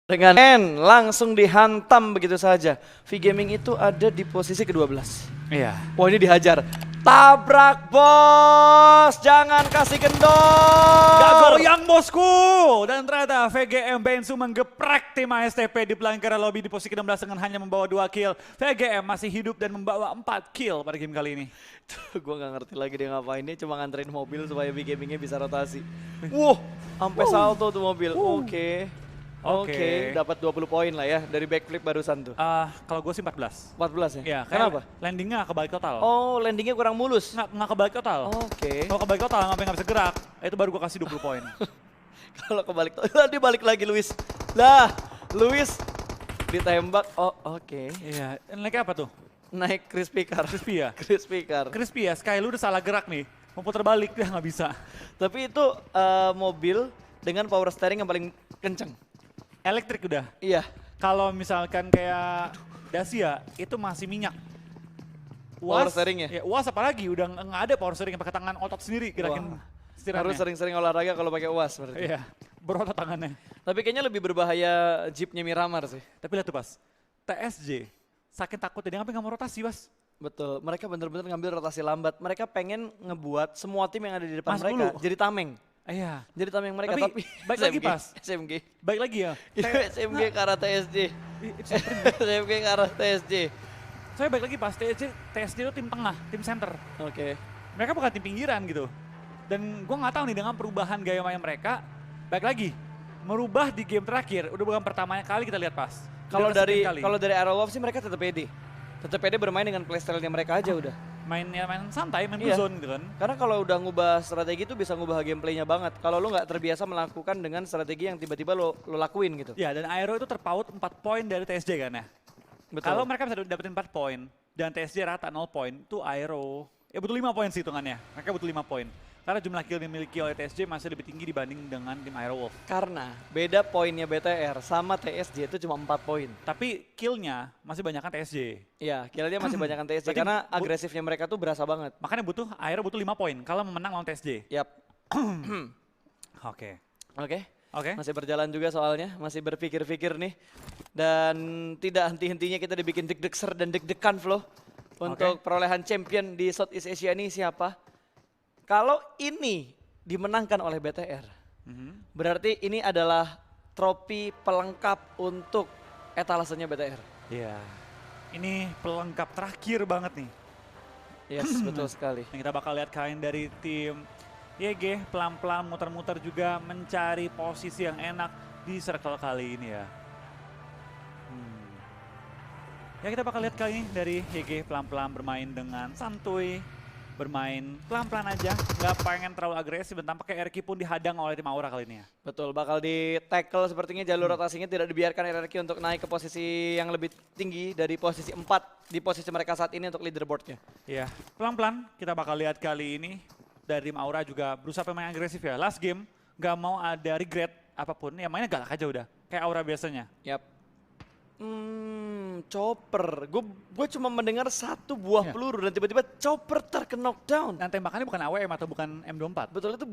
Dengan langsung dihantam begitu saja. V-Gaming itu ada di posisi ke-12. Iya. Wah, ini dihajar. Tabrak bos, jangan kasih kendor. Gak goyang bosku. Dan ternyata VGM Bensu menggeprek tim ASTP di pelanggaran lobby di posisi ke-16 dengan hanya membawa 2 kill. VGM masih hidup dan membawa 4 kill pada game kali ini. Gue gak ngerti lagi dia ngapain, dia cuma nganterin mobil supaya V-Gamingnya bisa rotasi. Wow, sampai salto tuh mobil. Oke, dapat 20 poin lah ya dari backflip barusan tuh. Kalau gue sih 14. 14 ya? Iya, Kenapa? Landingnya kebalik total. Oh, landingnya kurang mulus. Nggak kebalik total. Oke. Kalau kebalik total sampai nggak bisa gerak, itu baru gue kasih 20 poin. Kalau kebalik dia balik lagi Luis. Lah, Luis ditembak. Oh, oke. Iya, naiknya apa tuh? Naik crispy car. Crispy ya? Crispy car. Crispy ya, Sky lu udah salah gerak nih. Mau putar balik dia nggak bisa. Tapi itu mobil dengan power steering yang paling kenceng. Elektrik udah. Iya. Kalau misalkan kayak Dacia itu masih minyak. Power steering ya? Ya, UAS apalagi udah nggak ada power steering pakai tangan otot sendiri gerakin setirannya. Harus sering-sering olahraga kalau pakai UAS berarti. Iya, berotot tangannya. Tapi kayaknya lebih berbahaya Jeepnya Miramar sih. Tapi lihat tuh pas, TSJ saking takutnya dia nggak mau rotasi Bas. Betul, mereka bener-bener ngambil rotasi lambat. Mereka pengen ngebuat semua tim yang ada di depan Mas mereka dulu. jadi tameng. Iya. Jadi tameng mereka, tapi baik lagi Pas. SMG. Baik lagi ya. SMG ke arah TSJ. It's SMG ke arah TSJ. Saya baik lagi Pas, TSJ itu tim tengah, tim center. Oke. Mereka bukan tim pinggiran gitu. Dan gue nggak tahu nih dengan perubahan gaya main mereka, baik lagi merubah di game terakhir. Udah bukan pertama kali kita lihat Pas. Kalau dari Aerolove sih mereka tetap pede. Tetap pede bermain dengan playstyle-nya mereka aja udah. Main santai, main blue Iya. zone gitu kan. Karena kalau udah ngubah strategi itu bisa ngubah gameplaynya banget. Kalau lu nggak terbiasa melakukan dengan strategi yang tiba-tiba lo lakuin gitu. Ya dan Aero itu terpaut 4 poin dari TSJ kan ya. Betul. Kalau mereka bisa dapetin 4 poin dan TSJ rata 0 poin, itu Aero ya butuh 5 poin sih hitungannya. Mereka butuh 5 poin. Karena jumlah kill yang dimiliki oleh TSJ masih lebih tinggi dibanding dengan tim Aero Wolf. Karena beda poinnya BTR sama TSJ itu cuma 4 poin. Tapi killnya masih banyak kan TSJ. Iya, killnya masih banyak TSJ Berarti karena agresifnya mereka tuh berasa banget. Makanya Aero butuh 5 poin kalau memenang lawan TSJ. Yap. Oke. Oke. Oke. Masih berjalan juga soalnya, masih berpikir-pikir nih. Dan tidak henti-hentinya kita dibikin deg-degser dan deg-degan Flo. Untuk perolehan champion di Southeast Asia ini siapa? Kalau ini dimenangkan oleh BTR, berarti ini adalah trofi pelengkap untuk etalasenya BTR. Iya. Ini pelengkap terakhir banget nih. Yes, betul sekali. Yang kita bakal lihat kalian dari tim YG pelan-pelan muter-muter juga mencari posisi yang enak di circle kali ini ya. Ya kita bakal lihat kali ini dari YG pelan-pelan bermain dengan santuy, bermain pelan-pelan aja, nggak pengen terlalu agresif dan tampaknya RQ pun dihadang oleh tim Aura kali ini ya. Betul, bakal di tackle sepertinya jalur rotasinya tidak dibiarkan RRQ untuk naik ke posisi yang lebih tinggi dari posisi 4 di posisi mereka saat ini untuk leaderboardnya. Iya, pelan-pelan kita bakal lihat kali ini dari tim Aura juga berusaha pemain agresif ya. Last game nggak mau ada regret apapun, ya mainnya galak aja udah, kayak Aura biasanya. Yap. Chopper. Gue cuma mendengar satu buah peluru dan tiba-tiba Chopper terknockdown. Dan tembakannya bukan AWM atau bukan M24. Betul, itu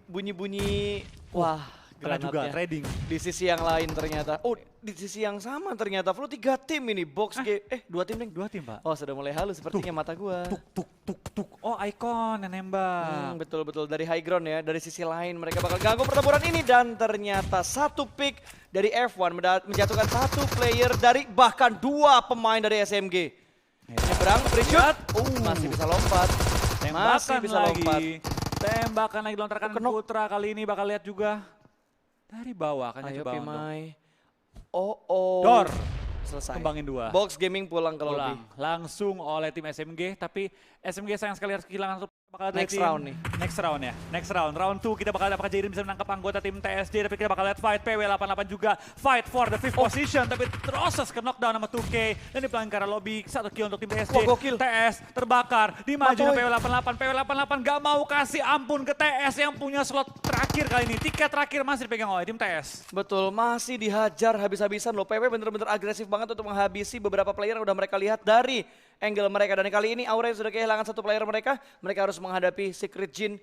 bunyi-bunyi. Wah, Kena juga granatnya. trading. Di sisi yang lain ternyata. Oh, di sisi yang sama ternyata. Flo 3 tim ini. Box G. 2 tim, Deng. 2 tim, Pak. Oh, sudah mulai halus sepertinya mata gua. Tuk. Oh, Icon yang nembak. Betul-betul dari high ground ya. Dari sisi lain mereka bakal ganggu pertempuran ini. Dan ternyata satu pick dari F1 menjatuhkan satu player dari bahkan 2 pemain dari SMG. Nyebrang, free shoot. Masih bisa lompat. Tembakan bisa lagi. lompat. Tembakan lagi lontarkan Kenok. Putra kali ini bakal lihat juga. Dari bawah kan Ayo coba untuk. Pimai. Dor. Selesai. Kembangin 2. Box Gaming pulang ke lobby. Langsung oleh tim SMG, tapi SMG sayang sekali harus kehilangan satu bakal dari Next tim. round nih. Next round ya. Next round. Round 2 kita bakal lihat apakah Jairin bisa menangkap anggota tim TSJ, tapi kita bakal lihat fight PW88 juga. Fight for the 5th position, tapi proses ke knockdown sama 2K. Dan di pelanggaran lobby, 1 kill untuk tim TSJ. Wah, gokil. TS terbakar, dimajuin Matoy. PW88. PW88 gak mau kasih ampun ke TS yang punya slot terakhir kali ini. Tiket terakhir masih dipegang oleh tim TS. Betul, masih dihajar habis-habisan loh. PW bener-bener agresif banget untuk menghabisi beberapa player yang udah mereka lihat dari angle mereka. Dan kali ini Aura yang sudah kehilangan satu player mereka harus menghadapi Secret Jin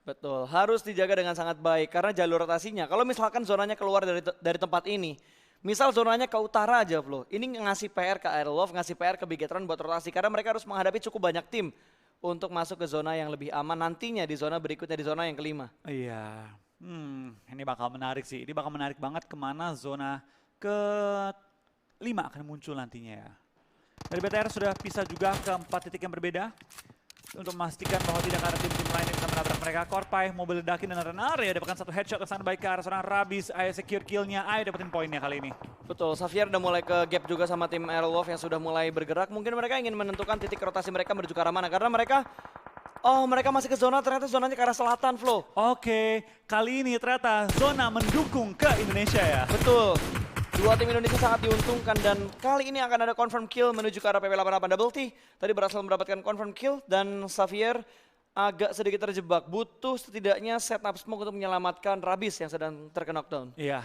Betul, harus dijaga dengan sangat baik karena jalur rotasinya. Kalau misalkan zonanya keluar dari tempat ini, misal zonanya ke utara aja, Flo. Ini ngasih PR ke Aerolove, ngasih PR ke Bigetron buat rotasi karena mereka harus menghadapi cukup banyak tim untuk masuk ke zona yang lebih aman nantinya di zona berikutnya di zona yang kelima. Iya. Ini bakal menarik sih. Ini bakal menarik banget kemana zona ke-5 akan muncul nantinya ya. Dari BTR sudah pisah juga ke 4 titik yang berbeda. Untuk memastikan bahwa tidak ada tim-tim lain yang bisa menabrak mereka. Korpai mau meledakin dan Renare dapatkan satu headshot yang sangat baik ke arah seorang Rabis. Ayo secure killnya, ayo dapetin poinnya kali ini. Betul, Xavier udah mulai ke gap juga sama tim Aerolove yang sudah mulai bergerak. Mungkin mereka ingin menentukan titik rotasi mereka menuju ke arah mana. Karena mereka, mereka masih ke zona, ternyata zonanya ke arah selatan, Flo. Oke, kali ini ternyata zona mendukung ke Indonesia ya. Betul. Dua tim Indonesia sangat diuntungkan dan kali ini akan ada confirm kill menuju ke arah PP88 Double T. Tadi berhasil mendapatkan confirm kill dan Xavier agak sedikit terjebak. Butuh setidaknya setup smoke untuk menyelamatkan Rabis yang sedang terkena knockdown. Iya.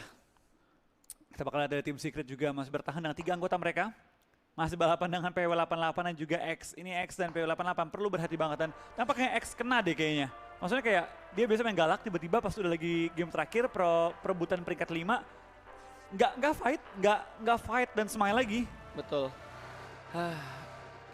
Kita bakal ada tim Secret juga masih bertahan dengan 3 anggota mereka. Masih balapan dengan PW88 dan juga X. Ini X dan PW88 perlu berhati banget dan tampaknya X kena deh kayaknya. Maksudnya kayak dia biasa main galak tiba-tiba pas udah lagi game terakhir perebutan peringkat 5. Nggak fight dan smile lagi. Betul.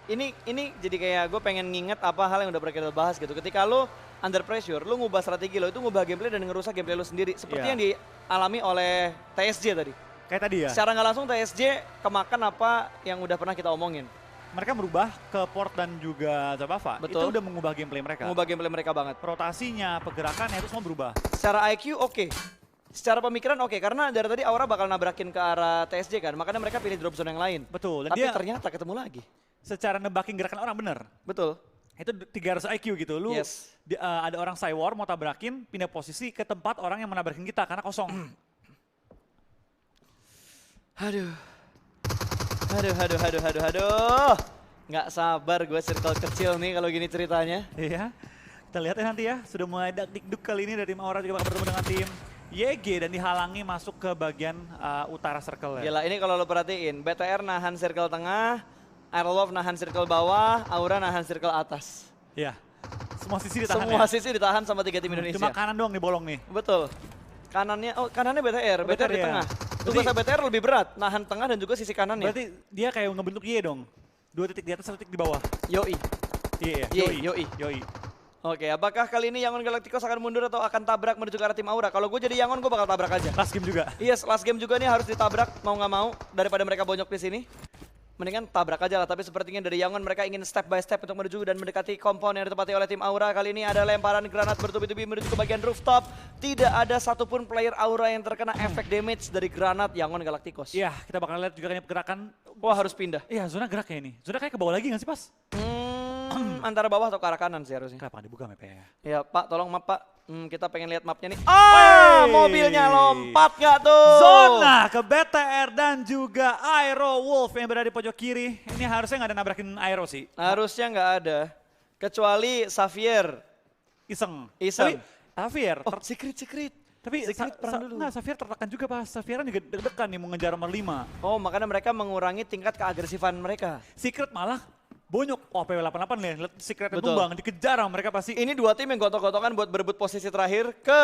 Ini jadi kayak gue pengen nginget apa hal yang udah pernah kita bahas gitu. Ketika lo under pressure, lo ngubah strategi lo, itu ngubah gameplay dan ngerusak gameplay lo sendiri. Seperti yang dialami oleh TSJ tadi. Kayak tadi ya? Secara nggak langsung TSJ kemakan apa yang udah pernah kita omongin. Mereka merubah ke Port dan juga Zabava. Betul. Itu udah mengubah gameplay mereka. Mengubah gameplay mereka banget. Rotasinya, pergerakannya itu semua berubah. Secara IQ oke. Secara pemikiran oke, karena dari tadi Aura bakal nabrakin ke arah TSJ kan, makanya mereka pilih drop zone yang lain. Betul. Dan Tapi dia ternyata ketemu lagi. secara nebakin gerakan orang bener. Betul. Itu 300 IQ gitu. Lu ada orang Cywar mau tabrakin, pindah posisi ke tempat orang yang menabrakin kita karena kosong. Aduh. Nggak sabar gue circle kecil nih kalau gini ceritanya. Iya. Kita lihat ya nanti ya, sudah mulai dak-dikduk kali ini dari tim Aura juga bakal bertemu dengan tim YG dan dihalangi masuk ke bagian utara circle ya. Gila, ini kalau lo perhatiin, BTR nahan circle tengah, Aerolove nahan circle bawah, Aura nahan circle atas. Iya. Semua sisi ditahan Semua ya? sisi ditahan sama 3 tim Indonesia. Cuma kanan doang nih bolong nih. Betul. Kanannya BTR di ya. tengah. Tugas BTR lebih berat, nahan tengah dan juga sisi kanannya. Berarti dia kayak ngebentuk Y dong. 2 titik di atas, 1 titik di bawah. Yoi. Iya, Yoi. Oke, apakah kali ini Yangon Galacticos akan mundur atau akan tabrak menuju ke arah tim Aura? Kalau gue jadi Yangon, gue bakal tabrak aja. Last game juga. Yes, last game juga nih harus ditabrak, mau nggak mau, daripada mereka bonyok di sini. Mendingan tabrak aja lah, tapi sepertinya dari Yangon mereka ingin step by step untuk menuju dan mendekati kompon yang ditempati oleh tim Aura. Kali ini ada lemparan granat bertubi-tubi menuju ke bagian rooftop. Tidak ada satupun player Aura yang terkena efek damage dari granat Yangon Galacticos. Iya, kita bakal lihat juga nih pergerakan. Wah, harus pindah. Iya, zona gerak kayak ini. Zona kayak ke bawah lagi nggak sih, Pas? Antara bawah atau ke arah kanan sih harusnya. Kenapa nggak dibuka map ya? Ya Pak, tolong map Pak. Kita pengen lihat mapnya nih. Mobilnya lompat nggak tuh? Zona ke BTR dan juga Aero Wolf yang berada di pojok kiri. Ini harusnya nggak ada nabrakin Aero sih. Harusnya nggak ada. Kecuali Xavier. Iseng. Iseng. Tapi Xavier. Secret. Tapi perang dulu. Nggak, Xavier tertekan juga pas. Xavier juga deg-degan nih mau ngejar nomor 5. Oh, makanya mereka mengurangi tingkat keagresifan mereka. Secret malah bonyok. Oh, PW88 nih, lihat Secretnya Betul. tumbang, dikejar sama mereka pasti. Ini 2 tim yang gotok-gotokan buat berebut posisi terakhir ke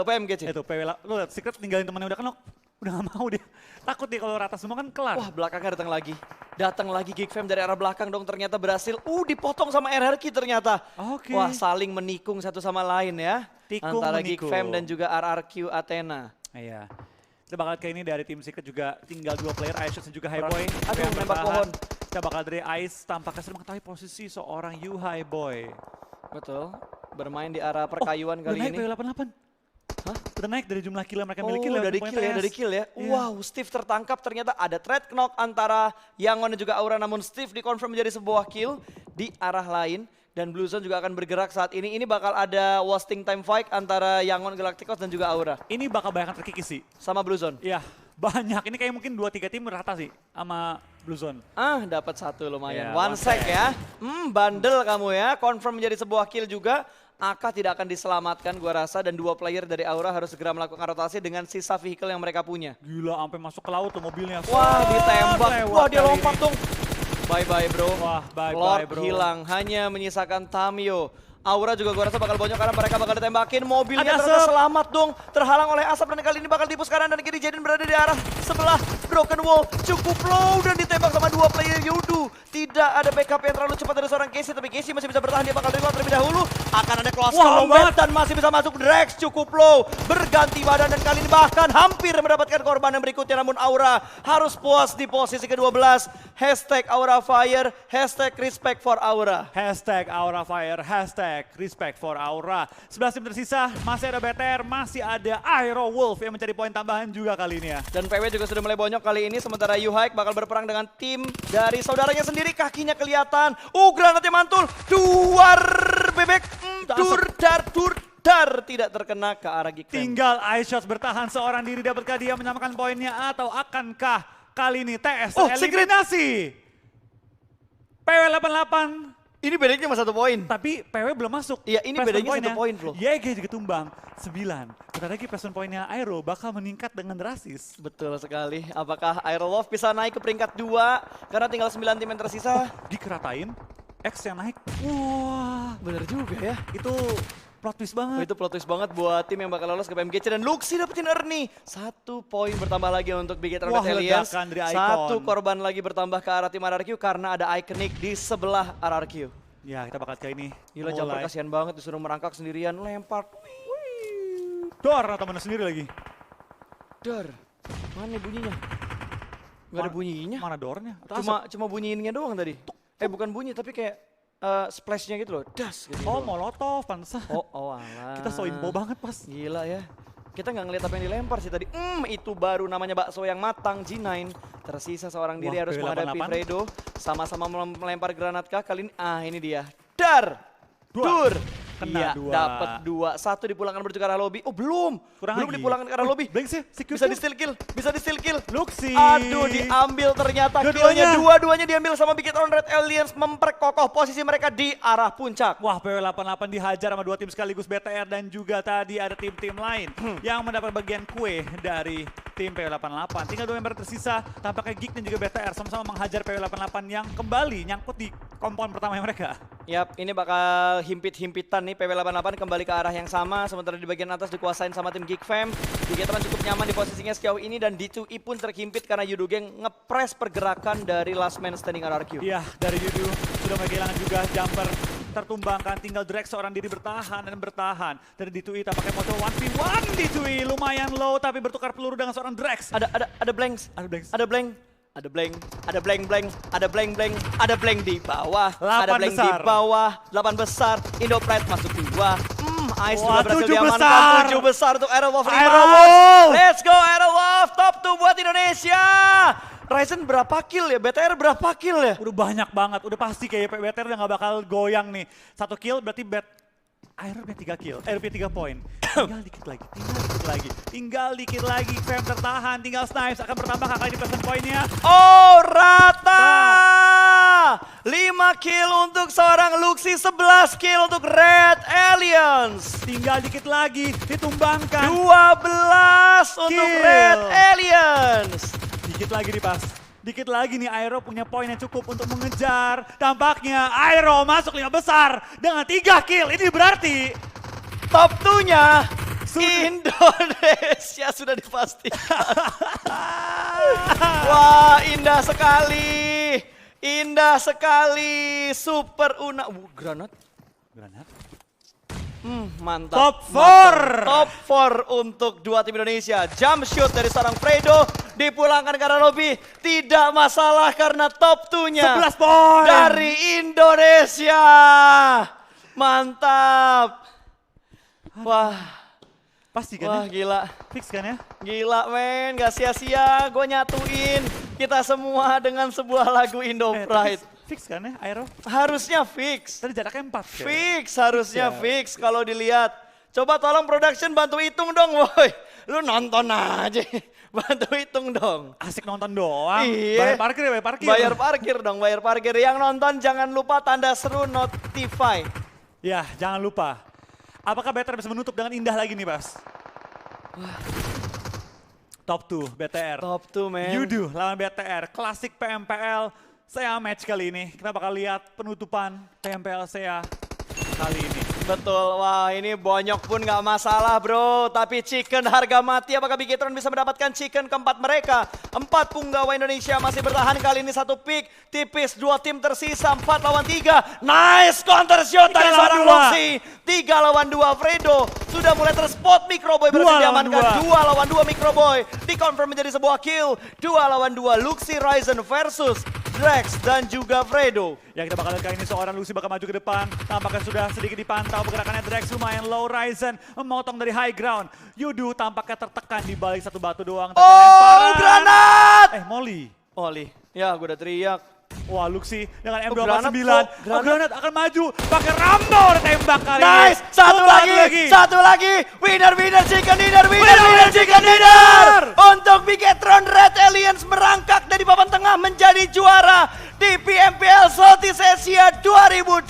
PMGC. Itu lu lihat Secret tinggalin temannya udah kenok. Udah gak mau dia. Takut dia kalau rata semua kan kelar. Wah, belakangnya datang lagi. Datang lagi Geek Fam dari arah belakang dong, ternyata berhasil. Dipotong sama RRQ ternyata. Oke. Wah, saling menikung satu sama lain ya. Tikung antara menikung. Geek Fam dan juga RRQ Athena. Iya. Kita bakal kayak ini dari tim Secret juga tinggal 2 player, Aishut dan juga Highboy. Aduh, yang nembak bertahan. pohon. Kita bakal dari Ice tampaknya sudah mengetahui posisi seorang Yu Highboy. Betul. Bermain di arah perkayuan kali ini. Udah naik PW88. Hah? Udah naik dari jumlah kill yang mereka miliki lewat dari poin kill ya, PS. dari kill ya. Iya. Wow, Steve tertangkap, ternyata ada trade knock antara Yangon dan juga Aura, namun Steve dikonfirm menjadi sebuah kill di arah lain. Dan Blue Zone juga akan bergerak saat ini. Ini bakal ada wasting time fight antara Yangon Galacticos dan juga Aura. Ini bakal banyak terkikis sih. Sama Blue Zone. Iya, banyak. Ini kayak mungkin 2-3 tim rata sih sama Blue Zone. Dapat 1 lumayan. Iya, one sec ya. Bandel kamu ya. Confirm menjadi sebuah kill juga. Aka tidak akan diselamatkan gua rasa, dan 2 player dari Aura harus segera melakukan rotasi dengan sisa vehicle yang mereka punya. Gila, sampai masuk ke laut tuh mobilnya. Wah, ditembak. Lewat Wah, dia kali lompat ini. dong. Bye-bye bro. Wah, bye-bye Lord bro. hilang, hanya menyisakan Tamio. Aura juga gue rasa bakal bonyok karena mereka bakal ditembakin. Mobilnya Ada ternyata asap. selamat dong. Terhalang oleh asap dan kali ini bakal dipus kanan dan kiri. Jaden berada di arah sebelah broken wall. Cukup low dan ditembak sama 2 player Yudu. Tidak ada backup yang terlalu cepat dari seorang Casey. Tapi Casey masih bisa bertahan. Dia bakal reload terlebih dahulu. Akan ada close Wah, low combat banget. dan masih bisa masuk Drex. Cukup low. Berganti badan dan kali ini bahkan hampir mendapatkan korban yang berikutnya. Namun Aura harus puas di posisi ke-12. Hashtag Aura Fire. Hashtag respect for Aura. Hashtag Aura Fire, hashtag respect for Aura. 11 tim tersisa, masih ada BTR, masih ada Aero Wolf yang mencari poin tambahan juga kali ini ya. Dan PW juga sudah mulai bonyok kali ini, sementara Yuhaik bakal berperang dengan tim dari saudaranya sendiri. Kakinya kelihatan, granatnya mantul, duar bebek, dar tidak terkena ke arah Geek Fam. Tinggal iShots bertahan seorang diri, dapatkah dia menyamakan poinnya atau akankah kali ini TS Secret. eliminasi? PW88, Ini bedanya cuma 1 poin. tapi PW belum masuk. Iya, ini Placement bedanya poinnya. 1 poin, Flo. YG juga tumbang 9. Bentar lagi placement poinnya Aero bakal meningkat dengan drastis. Betul sekali. Apakah Aerolove bisa naik ke peringkat 2? Karena tinggal 9 tim yang tersisa. Dikeratain, X yang naik. Wah, Bener juga ya. itu plot twist Oh, banget. itu plot twist banget buat tim yang bakal lolos ke PMGC dan Luxi dapetin Ernie. 1 poin bertambah lagi untuk Big Wah, Rocket Aliens. ledakan dari Icon. 1 korban lagi bertambah ke arah tim RRQ karena ada Iconic di sebelah RRQ. Ya, kita bakal kali ini. Gila, Jumper kasihan banget disuruh merangkak sendirian, lempar. Dor atau mana sendiri lagi? Dar, mana bunyinya? Gak ada bunyinya. Mana dornya? Atau Cuma bunyiinnya doang tadi. Bukan bunyi tapi kayak splashnya gitu loh. Das gitu. Oh, doang. molotov, pantesan. Oh alah. Kita so info banget pas. Gila ya. Kita nggak ngeliat apa yang dilempar sih tadi. Itu baru namanya bakso yang matang, G9. Tersisa seorang diri Wah, harus menghadapi PW88. Fredo. Sama-sama melempar granat kah? Kali ini, ini dia. Dar! Dua. Dur! Kena Iya, 2. dapat 2. 1 dipulangkan menuju ke arah lobby. belum. Kurang belum lagi. dipulangkan ke arah lobby. Blank sih, secure Bisa kill. di steal kill. Bisa di steal kill. Luxi. Aduh, diambil ternyata Dua-duanya. killnya. Dua-duanya diambil sama Big Red Aliens. Memperkokoh posisi mereka di arah puncak. Wah, PW88 dihajar sama 2 tim sekaligus BTR dan juga tadi ada tim-tim lain yang mendapat bagian kue dari tim PW88. Tinggal 2 member tersisa, tampaknya Geek dan juga BTR sama-sama menghajar PW88 yang kembali nyangkut di kompon pertama mereka. Yap, ini bakal himpit-himpitan nih PW88 kembali ke arah yang sama. Sementara di bagian atas dikuasain sama tim Geek Fam. Digeteran cukup nyaman di posisinya sejauh ini dan D2E pun terhimpit karena Yudu Gang ngepres pergerakan dari last man standing RRQ. Iya, dari Yudu sudah mulai kehilangan juga jumper tertumbangkan, tinggal Drex seorang diri bertahan dan bertahan. Dari D2E tampaknya mau coba 1v1 D2E lumayan low tapi bertukar peluru dengan seorang Drex. Ada blanks. Ada blanks. Ada blank. Ada blank, ada blank, ada blank, ada blank di bawah, 8 ada blank di besar. bawah, 8 besar, Indo Pride masuk 2. Ice Wah, juga berhasil 7 diamankan, besar. 7 besar untuk Aerowolf 5. Aerowolf. Let's go Aerowolf, top 2 buat Indonesia. Ryzen berapa kill ya? BTR berapa kill ya? Udah banyak banget, udah pasti kayak BTR udah gak bakal goyang nih. 1 kill berarti Aero punya 3 kill, punya 3 poin. Tinggal dikit lagi. Fam tertahan, tinggal Snipes akan bertambah kali ini persen poinnya. Rata! 5 kill untuk seorang Luxi, 11 kill untuk Red Aliens. Tinggal dikit lagi, ditumbangkan. 12 untuk Kill. Red Aliens. Dikit lagi nih pas. Dikit lagi nih Aero punya poin yang cukup untuk mengejar. Tampaknya Aero masuk 5 besar dengan 3 kill. Ini berarti Top 2-nya Indonesia sudah dipastikan. Wah, indah sekali. Indah sekali. Super Una. Granat. Mantap. Top 4. Mantap. Top 4 untuk 2 tim Indonesia. Jump shoot dari seorang Fredo dipulangkan ke arah lobby. Tidak masalah karena top 2-nya 11 poin. dari Indonesia. Mantap. Wah, Pasti kan wah ya? gila. Fix kan ya? Gila men, gak sia-sia gue nyatuin kita semua dengan sebuah lagu Indo Pride. Fix kan ya Aero? Harusnya fix. Tadi jaraknya 4 kan? Fix, harusnya Fix ya. fix kalau dilihat. Coba tolong production bantu hitung dong woi. Lu nonton aja, bantu hitung dong. Asik nonton doang. Iya. Bayar parkir ya, bayar parkir. Bayar parkir dong, bayar parkir. Yang nonton jangan lupa tanda seru notify. Ya, jangan lupa. Apakah BTR bisa menutup dengan indah lagi nih, Bas? Top 2 BTR. Top 2 men. Yudu lawan BTR. Klasik PMPL. Saya match kali ini. Kita bakal lihat penutupan PMPL saya kali ini. Betul, wah ini bonyok pun nggak masalah bro. Tapi Chicken harga mati, apakah Bigetron bisa mendapatkan Chicken keempat mereka? 4 punggawa Indonesia masih bertahan kali ini, satu pick. Tipis, 2 tim tersisa, 4 lawan 3. Nice counter shot dari seorang Luxy. 3 lawan 2, Fredo sudah mulai terspot. Microboy berhasil diamankan, 2 lawan 2 Microboy. Dikonfirm menjadi sebuah kill, 2 lawan 2 Luxy Ryzen versus Drex dan juga Fredo. Ya kita bakal lihat kali ini seorang Luxy bakal maju ke depan. Tampaknya sudah sedikit dipantau pergerakannya Drex, lumayan low. Ryzen memotong dari high ground. Yudu tampaknya tertekan di balik satu batu doang. Tapi Oh, granat! Molly. Oli, ya gue udah teriak. Wah, Luxy dengan granat, M249. granat. Granat akan maju. Pakai Rambo tembak kali ini. Nice, satu lagi. Winner chicken dinner, winner chicken dinner. Untuk Bigetron, Red Aliens merangkak dari papan tengah menjadi juara di PMPL Southeast Asia 2020.